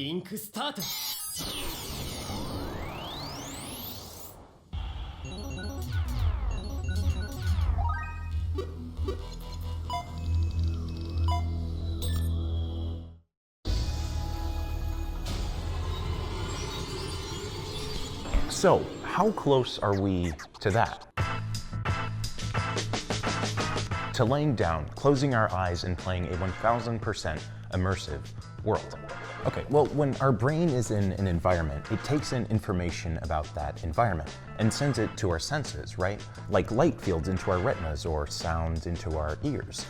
リンクスタート。 So, how close are we to that? To laying down, closing our eyes, and playing a 1000% immersive world. Okay, well, when our brain is in an environment, it takes in information about that environment and sends it to our senses, right? Like light fields into our retinas or sound into our ears.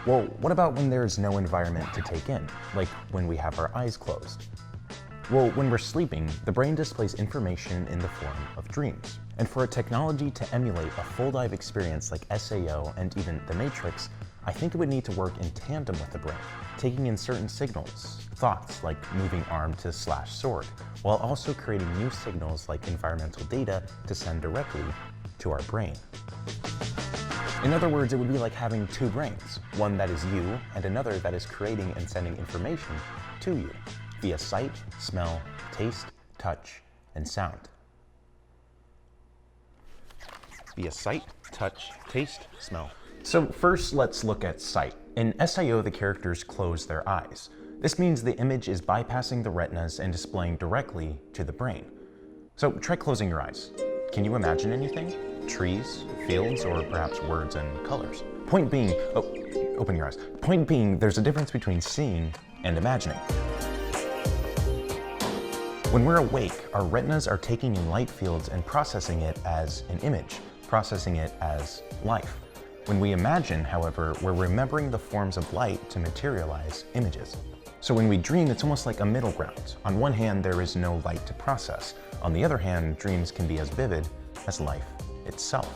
Well, what about when there's no environment to take in, like when we have our eyes closed? Well, when we're sleeping, the brain displays information in the form of dreams. And for a technology to emulate a full dive experience like SAO and even The Matrix, I think it would need to work in tandem with the brain, taking in certain signals, thoughts like moving arm to slash sword, while also creating new signals like environmental data to send directly to our brain. In other words, it would be like having two brains, one that is you and another that is creating and sending information to you via sight, smell, taste, touch, and sound. Via sight, touch, taste, smell. So first, let's look at sight. In SAO, the characters close their eyes. This means the image is bypassing the retinas and displaying directly to the brain. So try closing your eyes. Can you imagine anything? Trees, fields, or perhaps words and colors? Point being, open your eyes. Point being, there's a difference between seeing and imagining. When we're awake, our retinas are taking in light fields and processing it as an image, processing it as life. When we imagine, however, we're remembering the forms of light to materialize images. So when we dream, it's almost like a middle ground. On one hand, there is no light to process. On the other hand, dreams can be as vivid as life itself.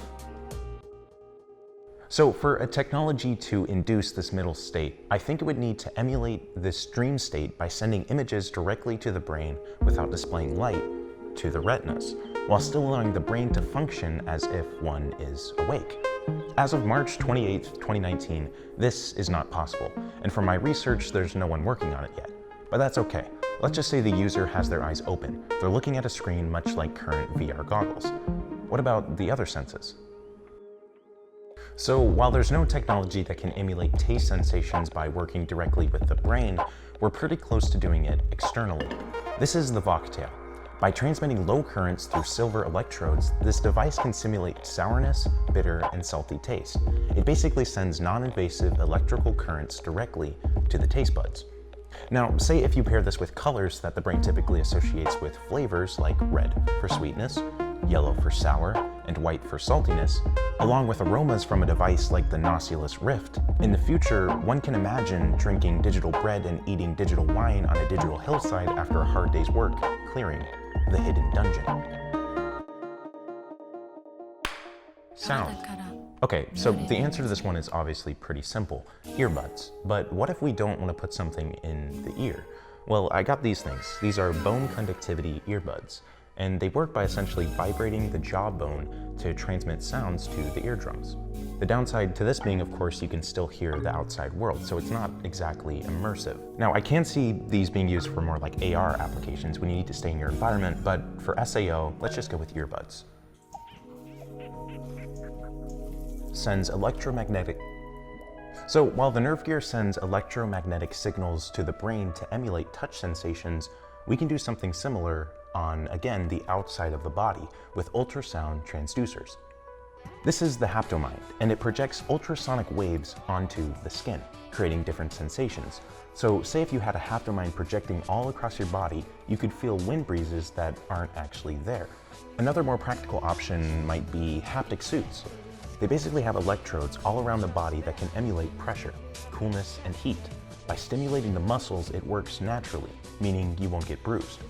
So for a technology to induce this middle state, I think it would need to emulate this dream state by sending images directly to the brain without displaying light to the retinas, while still allowing the brain to function as if one is awake. As of March 28, 2019, this is not possible, and from my research, there's no one working on it yet. But that's okay. Let's just say the user has their eyes open. They're looking at a screen much like current VR goggles. What about the other senses? So while there's no technology that can emulate taste sensations by working directly with the brain, we're pretty close to doing it externally. This is the Voxtail. By transmitting low currents through silver electrodes, this device can simulate sourness, bitter, and salty taste. It basically sends non-invasive electrical currents directly to the taste buds. Now, say if you pair this with colors that the brain typically associates with flavors like red for sweetness, yellow for sour, and white for saltiness, along with aromas from a device like the Nautilus Rift. In the future, one can imagine drinking digital bread and eating digital wine on a digital hillside after a hard day's work, clearing the hidden dungeon. Sound. Okay, so the answer to this one is obviously pretty simple. Earbuds. But what if we don't want to put something in the ear? Well, I got these things. These are bone conductivity earbuds, and they work by essentially vibrating the jawbone to transmit sounds to the eardrums. The downside to this being, of course, you can still hear the outside world, so it's not exactly immersive. Now, I can see these being used for more like AR applications when you need to stay in your environment, but for SAO, let's just go with earbuds. Sends electromagnetic. So while the nerve gear sends electromagnetic signals to the brain to emulate touch sensations, we can do something similar on, again, the outside of the body with ultrasound transducers. This is the Haptomind, and it projects ultrasonic waves onto the skin, creating different sensations. So say if you had a Haptomind projecting all across your body, you could feel wind breezes that aren't actually there. Another more practical option might be haptic suits. They basically have electrodes all around the body that can emulate pressure, coolness, and heat. By stimulating the muscles, it works naturally, meaning you won't get bruised.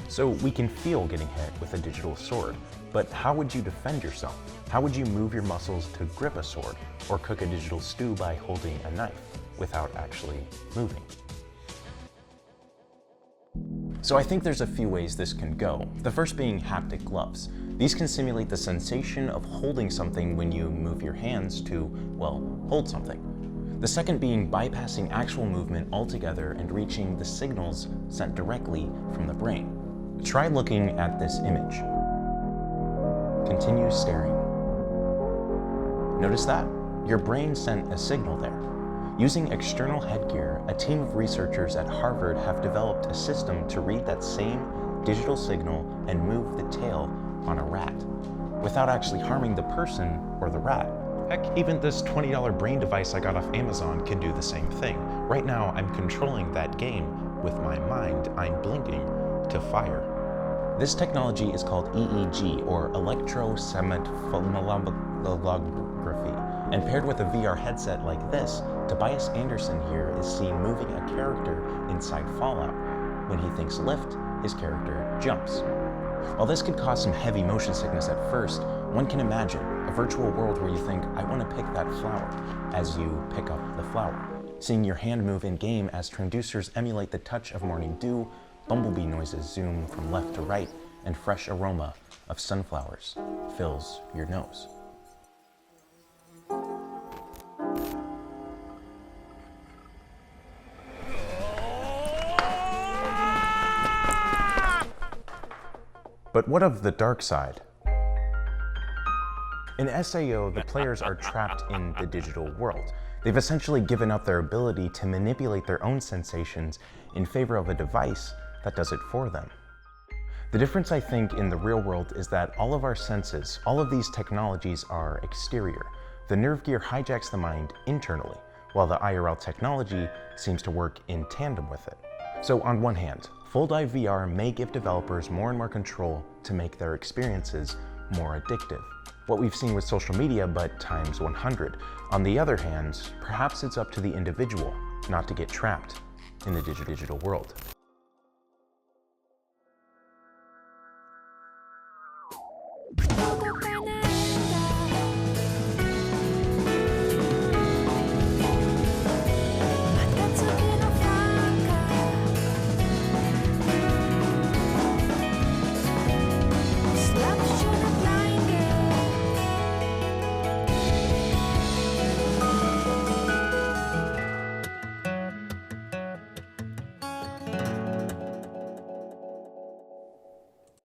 So we can feel getting hit with a digital sword, but how would you defend yourself? How would you move your muscles to grip a sword or cook a digital stew by holding a knife without actually moving? So I think there's a few ways this can go. The first being haptic gloves. These can simulate the sensation of holding something when you move your hands to, well, hold something. The second being bypassing actual movement altogether and reaching the signals sent directly from the brain. Try looking at this image. Continue staring. Notice that? Your brain sent a signal there. Using external headgear, a team of researchers at Harvard have developed a system to read that same digital signal and move the tail on a rat, without actually harming the person or the rat. Heck, even this $20 brain device I got off Amazon can do the same thing. Right now, I'm controlling that game with my mind. I'm blinking to fire. This technology is called EEG, or electroencephalography, and paired with a VR headset like this, Tobias Anderson here is seen moving a character inside Fallout. When he thinks lift, his character jumps. While this could cause some heavy motion sickness at first, one can imagine a virtual world where you think, I want to pick that flower, as you pick up the flower. Seeing your hand move in-game as transducers emulate the touch of morning dew, bumblebee noises zoom from left to right, and fresh aroma of sunflowers fills your nose. But what of the dark side? In SAO, the players are trapped in the digital world. They've essentially given up their ability to manipulate their own sensations in favor of a device that does it for them. The difference, I think, in the real world is that all of our senses, all of these technologies are exterior. The nerve gear hijacks the mind internally, while the IRL technology seems to work in tandem with it. So on one hand, full dive VR may give developers more and more control to make their experiences more addictive. What we've seen with social media, but times 100. On the other hand, perhaps it's up to the individual not to get trapped in the digital world.